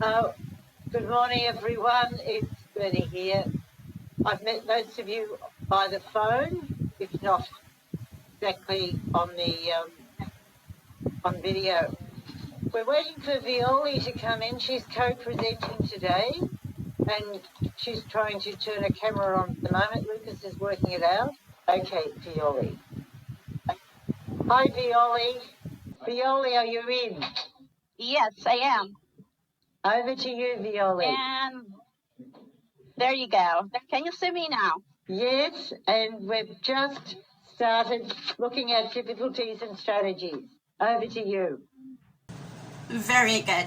Uh, Good morning, everyone. It's Bernie here. I've met most of you by the phone, if not exactly on video. We're waiting for Violi to come in. She's co-presenting today, and she's trying to turn a camera on at the moment. Lucas is working it out. Okay, Violi. Hi, Violi. Violi, are you in? Yes, I am. Over to you, Violi. And there you go. Can you see me now? Yes, and we've just started looking at difficulties and strategies. Over to you. Very good.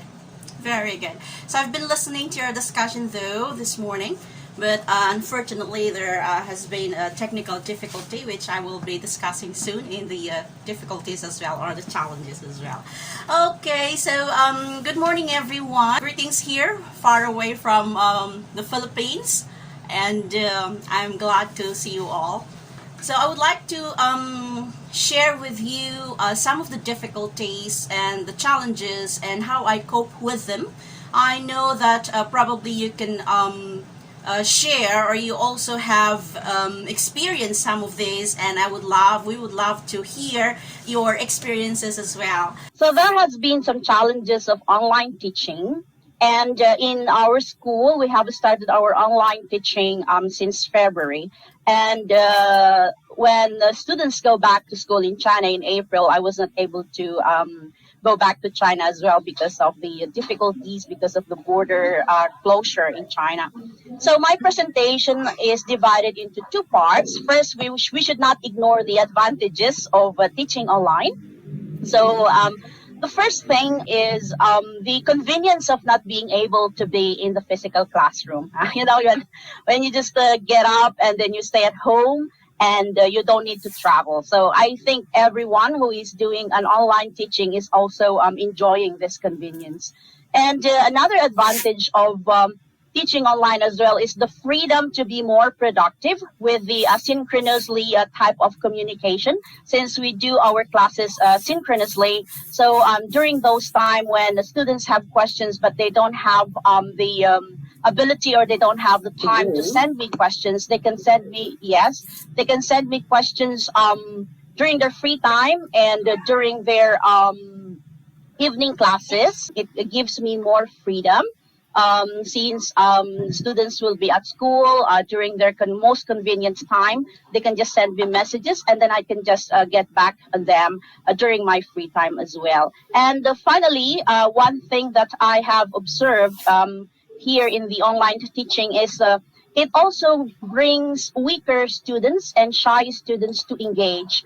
Very good. So I've been listening to your discussion though this morning, but unfortunately there has been a technical difficulty which I will be discussing soon in the difficulties as well, or the challenges as well. Okay, so good morning everyone. Greetings here, far away from the Philippines, and I'm glad to see you all. So I would like to share with you some of the difficulties and the challenges and how I cope with them. I know that probably you can share, or you also have experienced some of these, and we would love to hear your experiences as well. So there has been some challenges of online teaching. And in our school, we have started our online teaching since February. And when the students go back to school in China in April, I was not able to go back to China as well because of the difficulties, because of the border closure in China. So my presentation is divided into two parts. First, we should not ignore the advantages of teaching online. So the first thing is the convenience of not being able to be in the physical classroom. When you just get up and then you stay at home and you don't need to travel. So I think everyone who is doing an online teaching is also enjoying this convenience. And another advantage of teaching online as well is the freedom to be more productive with the asynchronously type of communication, since we do our classes synchronously. So during those time when the students have questions but they don't have the ability, or they don't have the time to send me questions, they can send me questions during their free time and during their evening classes. It gives me more freedom, since students will be at school during their most convenient time. They can just send me messages, and then I can just get back on them during my free time as well. And finally, one thing that I have observed here in the online teaching is it also brings weaker students and shy students to engage.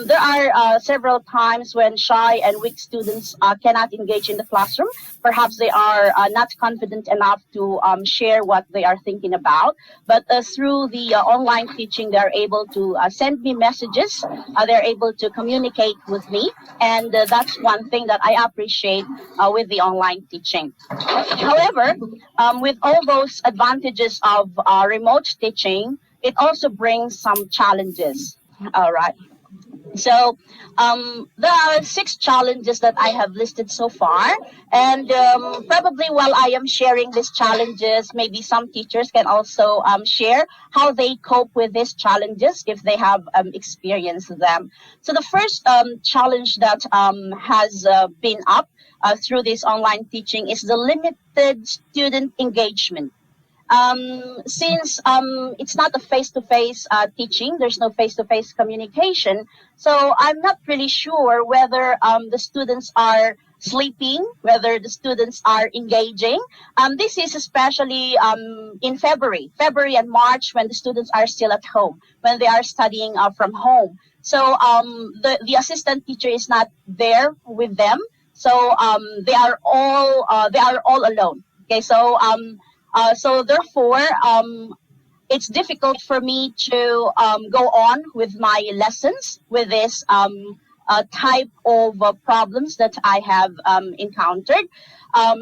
There are several times when shy and weak students cannot engage in the classroom. Perhaps they are not confident enough to share what they are thinking about. But through the online teaching, they're able to send me messages. They're able to communicate with me. And that's one thing that I appreciate with the online teaching. However, with all those advantages of remote teaching, it also brings some challenges. All right. So there are 6 challenges that I have listed so far. And probably while I am sharing these challenges, maybe some teachers can also share how they cope with these challenges if they have experienced them. So the first challenge that has been up through this online teaching is the limited student engagement. Since it's not a face-to-face teaching, there's no face-to-face communication. So I'm not really sure whether the students are sleeping, whether the students are engaging. This is especially in February and March, when the students are still at home, when they are studying from home. So the assistant teacher is not there with them. So they are all alone. Okay, so therefore, it's difficult for me to go on with my lessons with this type of problems that I have encountered.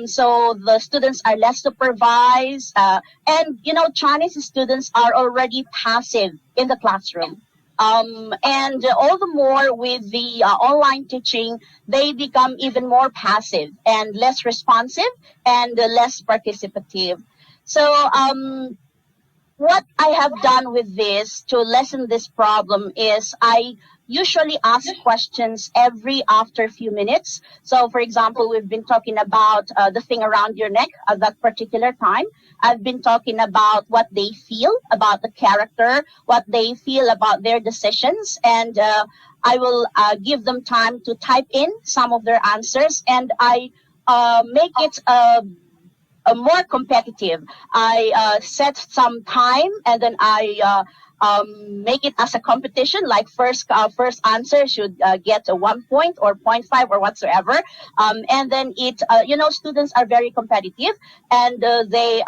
So the students are less supervised, and Chinese students are already passive in the classroom. And all the more with the online teaching, they become even more passive and less responsive and less participative. So what I have done with this to lessen this problem is I usually ask questions every after few minutes. So, for example, we've been talking about the thing around your neck at that particular time. I've been talking about what they feel about the character, what they feel about their decisions, and I will give them time to type in some of their answers, and I make it more competitive. I set some time, and then I make it as a competition. Like first answer should get a 1 point or 0.5 or whatsoever. And then students are very competitive, and they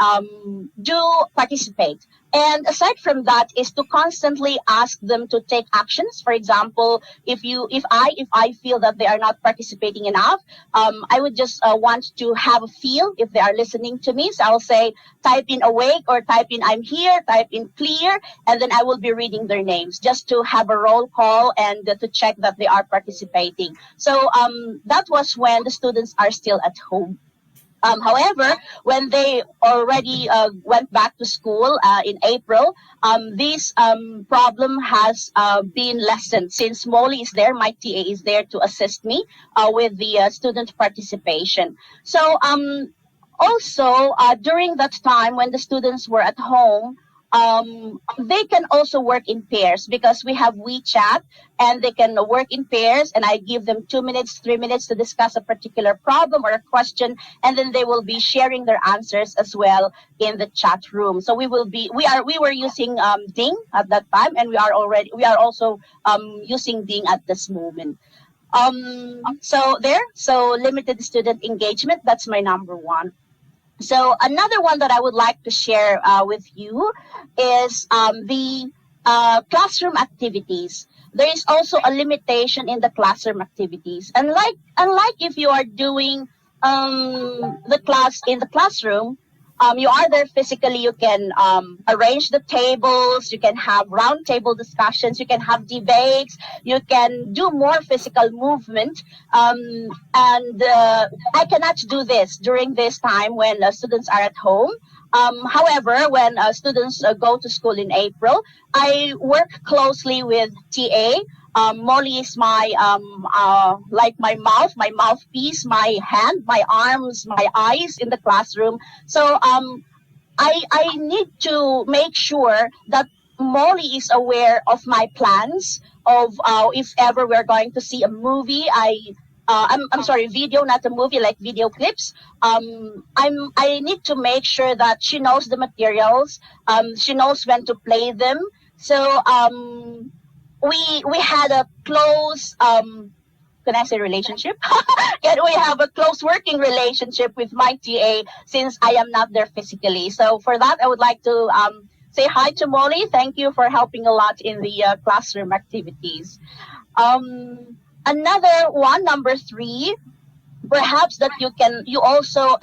do participate. And aside from that, is to constantly ask them to take actions. For example, if I feel that they are not participating enough, I would just want to have a feel if they are listening to me. So I'll say, type in awake or type in I'm here, type in clear, and then I will be reading their names just to have a roll call and to check that they are participating. So that was when the students are still at home. However, when they already went back to school in April, this problem has been lessened since Molly is there, my TA is there to assist me with the student participation. So also, during that time when the students were at home, they can also work in pairs because we have WeChat, and they can work in pairs, and I give them 2 minutes, 3 minutes to discuss a particular problem or a question, and then they will be sharing their answers as well in the chat room. So we were using Ding at that time, and we are also using Ding at this moment. So limited student engagement, that's my number one. So another one that I would like to share with you is the classroom activities. There is also a limitation in the classroom activities. Unlike if you are doing the class in the classroom, you are there physically. You can arrange the tables. You can have round table discussions. You can have debates. You can do more physical movement. And I cannot do this during this time when students are at home. However, when students go to school in April, I work closely with TA. Molly is my like my mouthpiece, my hand, my arms, my eyes in the classroom. So I need to make sure that Molly is aware of my plans of if ever we're going to see a movie. I'm sorry, video, not a movie, like video clips. I need to make sure that she knows the materials. She knows when to play them. So we had a close can I say relationship? And we have a close working relationship with my TA since I am not there physically. So for that, I would like to say hi to Molly. Thank you for helping a lot in the classroom activities. Another one, number 3, perhaps that you also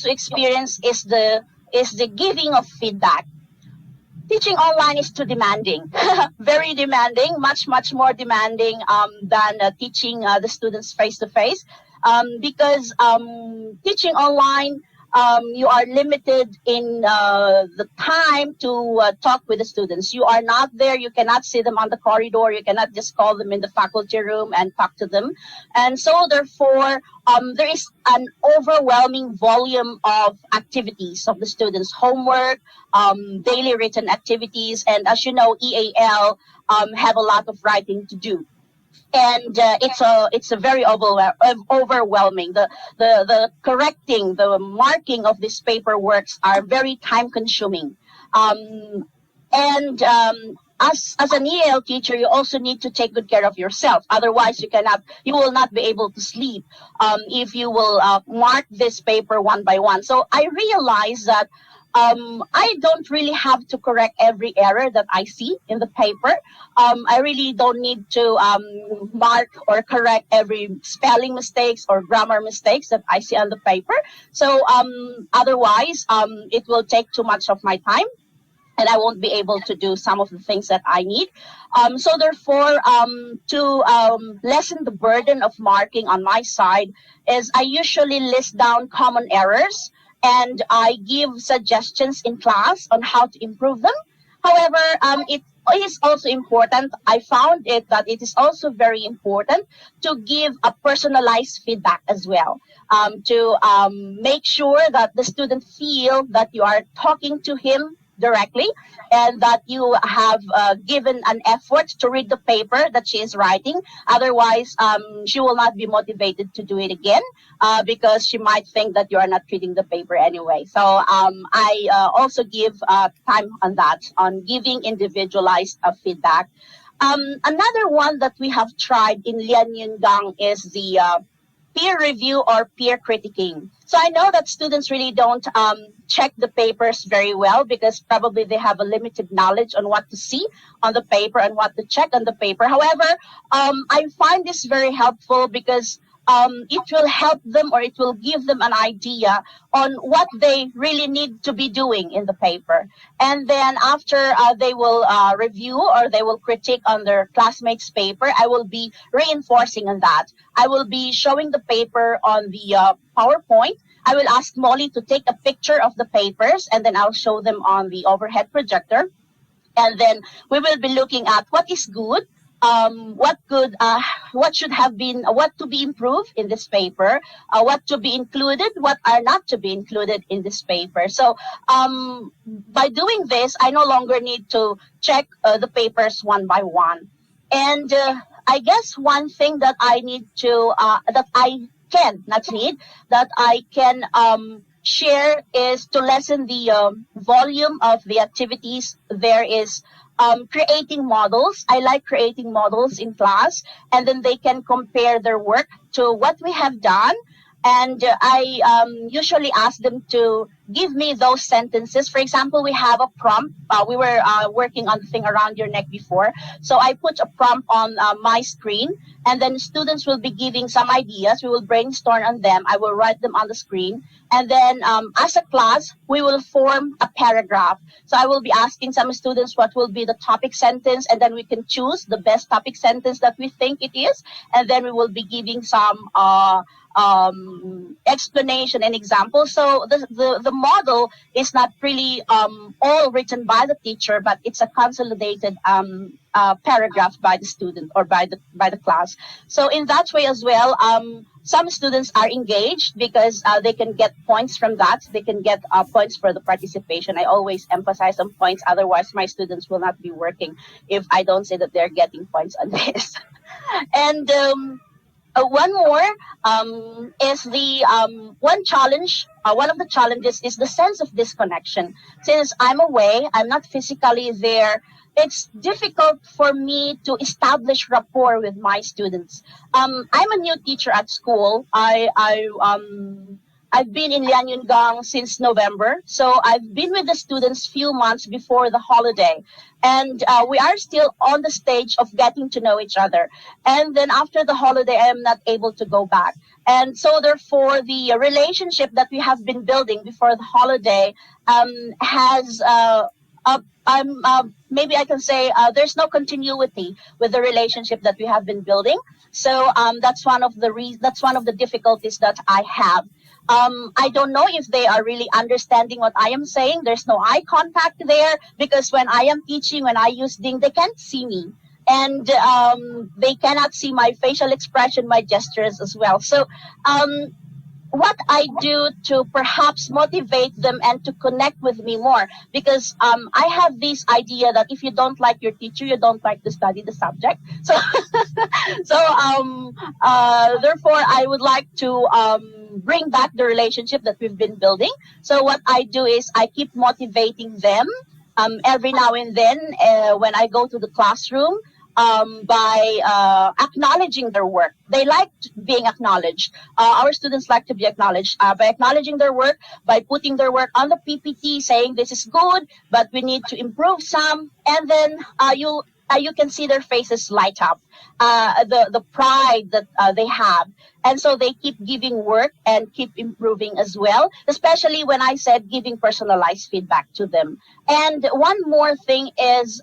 experience is the giving of feedback. Teaching online is too demanding, very demanding, much more demanding than teaching the students face to face, because teaching online, you are limited in the time to talk with the students. You are not there. You cannot see them on the corridor. You cannot just call them in the faculty room and talk to them. And so therefore, there is an overwhelming volume of activities of the students' homework, daily written activities. And as you know, EAL have a lot of writing to do. And it's a very overwhelming. The correcting, the marking of these paperworks are very time consuming. As an EAL teacher, you also need to take good care of yourself. Otherwise, you will not be able to sleep if you will mark this paper one by one. So I realize that I don't really have to correct every error that I see in the paper. I really don't need to mark or correct every spelling mistakes or grammar mistakes that I see on the paper. So otherwise, it will take too much of my time. and I won't be able to do some of the things that I need. So therefore, to lessen the burden of marking on my side, is I usually list down common errors and I give suggestions in class on how to improve them. However, it is also important. I found it that it is also very important to give a personalized feedback as well, to make sure that the student feel that you are talking to him directly and that you have given an effort to read the paper that she is writing. Otherwise, she will not be motivated to do it again because she might think that you are not reading the paper anyway. So I also give time on that, on giving individualized feedback. Another one that we have tried in Lian Yun Gang is the peer review or peer critiquing. So I know that students really don't check the papers very well because probably they have a limited knowledge on what to see on the paper and what to check on the paper. However, I find this very helpful because it will help them or it will give them an idea on what they really need to be doing in the paper. And then after they will review or they will critique on their classmates' paper, I will be reinforcing on that. I will be showing the paper on the PowerPoint. I will ask Molly to take a picture of the papers and then I'll show them on the overhead projector. And then we will be looking at what is good, what should have been, what to be improved in this paper, what to be included, what are not to be included in this paper. So by doing this, I no longer need to check the papers one by one. And I guess one thing that I need to, that I can, not need, that I can share is to lessen the volume of the activities. There is creating models. I like creating models in class, and then they can compare their work to what we have done. And I usually ask them to give me those sentences. For example, we have a prompt. We were working on the thing around your neck before. So I put a prompt on my screen, and then students will be giving some ideas. We will brainstorm on them. I will write them on the screen. And then as a class, we will form a paragraph. So I will be asking some students what will be the topic sentence, and then we can choose the best topic sentence that we think it is. And then we will be giving some explanation and example. So the model is not really all written by the teacher, but it's a consolidated paragraph by the student or by the class. So in that way as well, some students are engaged because they can get points from that. They can get points for the participation. I always emphasize on points. Otherwise, my students will not be working if I don't say that they're getting points on this. And one more is the one challenge. One of the challenges is the sense of disconnection. Since I'm away, I'm not physically there. It's difficult for me to establish rapport with my students. I'm a new teacher at school. I've been in Lian Yun Gang since November, so I've been with the students few months before the holiday, and we are still on the stage of getting to know each other. And then after the holiday, I am not able to go back, and so therefore the relationship that we have been building before the holiday has. Maybe I can say there's no continuity with the relationship that we have been building. So that's one of the difficulties that I have. I don't know if they are really understanding what I am saying. There's no eye contact there because when I am teaching, when I use Ding, they can't see me. And they cannot see my facial expression, my gestures as well. So what I do to perhaps motivate them and to connect with me more, because I have this idea that if you don't like your teacher, you don't like to study the subject. So, therefore, I would like to bring back the relationship that we've been building. So what I do is I keep motivating them every now and then when I go to the classroom. By acknowledging their work. They like being acknowledged. Our students like to be acknowledged by acknowledging their work, by putting their work on the PPT, saying this is good, but we need to improve some. And then you can see their faces light up, the pride that they have. And so they keep giving work and keep improving as well, especially when I said giving personalized feedback to them. And one more thing is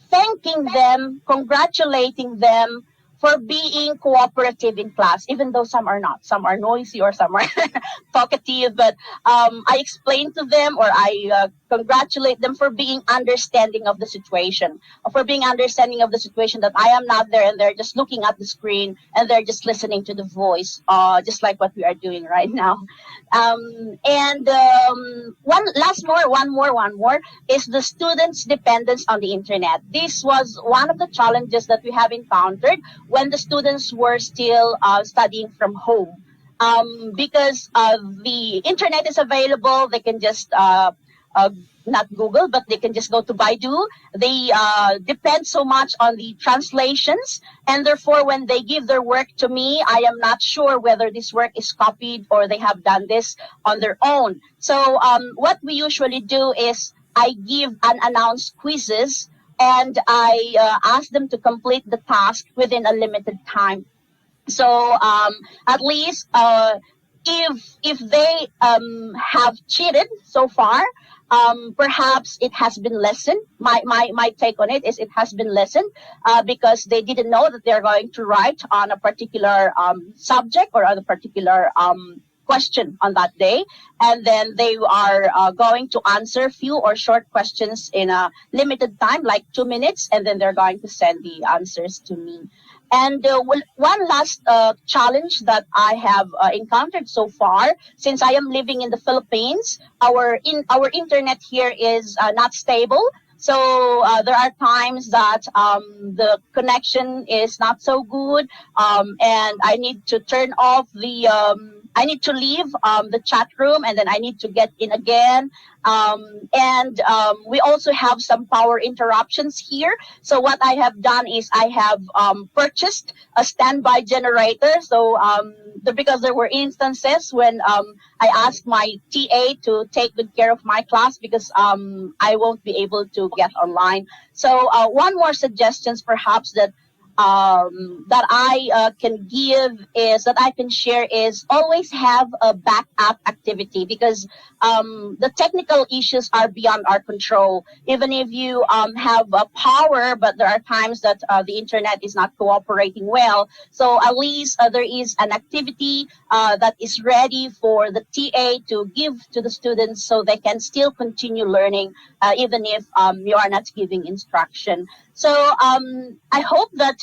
thanking them, congratulating them for being cooperative in class, even though some are not. Some are noisy or some are talkative. But I explain to them, or I congratulate them for being understanding of the situation, for being understanding of the situation that I am not there and they're just looking at the screen and they're just listening to the voice, just like what we are doing right now. And one more is the students' dependence on the internet. This was one of the challenges that we have encountered when the students were still studying from home. Because the internet is available, they can just not Google, but they can just go to Baidu. They depend so much on the translations, and therefore when they give their work to me, I am not sure whether this work is copied or they have done this on their own. So what we usually do is I give unannounced quizzes, and I ask them to complete the task within a limited time. So at least if they have cheated so far, perhaps it has been lessened. My take on it is it has been lessened because they didn't know that they're going to write on a particular subject or on a particular question on that day, and then they are going to answer few or short questions in a limited time, like 2 minutes, and then they're going to send the answers to me. And one last challenge that I have encountered so far, since I am living in the Philippines, our internet here is not stable. So there are times that the connection is not so good, and I need to turn off the. I need to leave the chat room, and then I need to get in again. And we also have some power interruptions here. So what I have done is I have purchased a standby generator. So because there were instances when I asked my TA to take good care of my class because I won't be able to get online. So one more suggestions perhaps that I can give is that I can share is always have a backup activity, because the technical issues are beyond our control. Even if you have power, but there are times that the internet is not cooperating well. So at least there is an activity that is ready for the TA to give to the students so they can still continue learning even if you are not giving instruction. So I hope that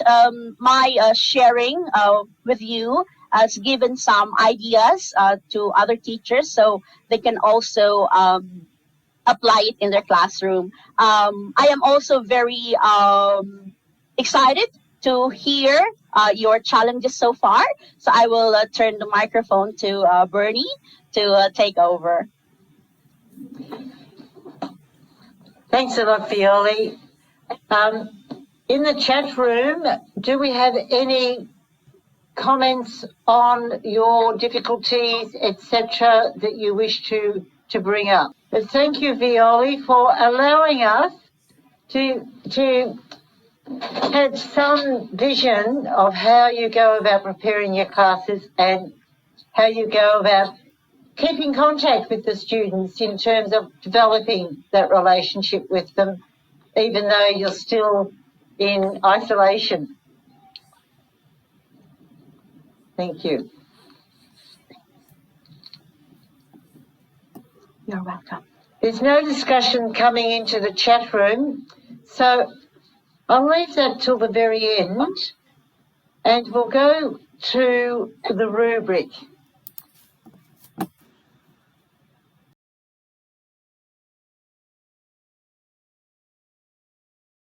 my sharing with you has given some ideas to other teachers so they can also apply it in their classroom. I am also very excited to hear your challenges so far. So I will turn the microphone to Bernie to take over. Thanks a lot, Violi. In the chat room, do we have any comments on your difficulties, etc., that you wish to bring up? But thank you, Violi, for allowing us to have some vision of how you go about preparing your classes and how you go about keeping contact with the students in terms of developing that relationship with them, even though you're still in isolation. Thank you. You're welcome. There's no discussion coming into the chat room, so I'll leave that till the very end, and we'll go to the rubric.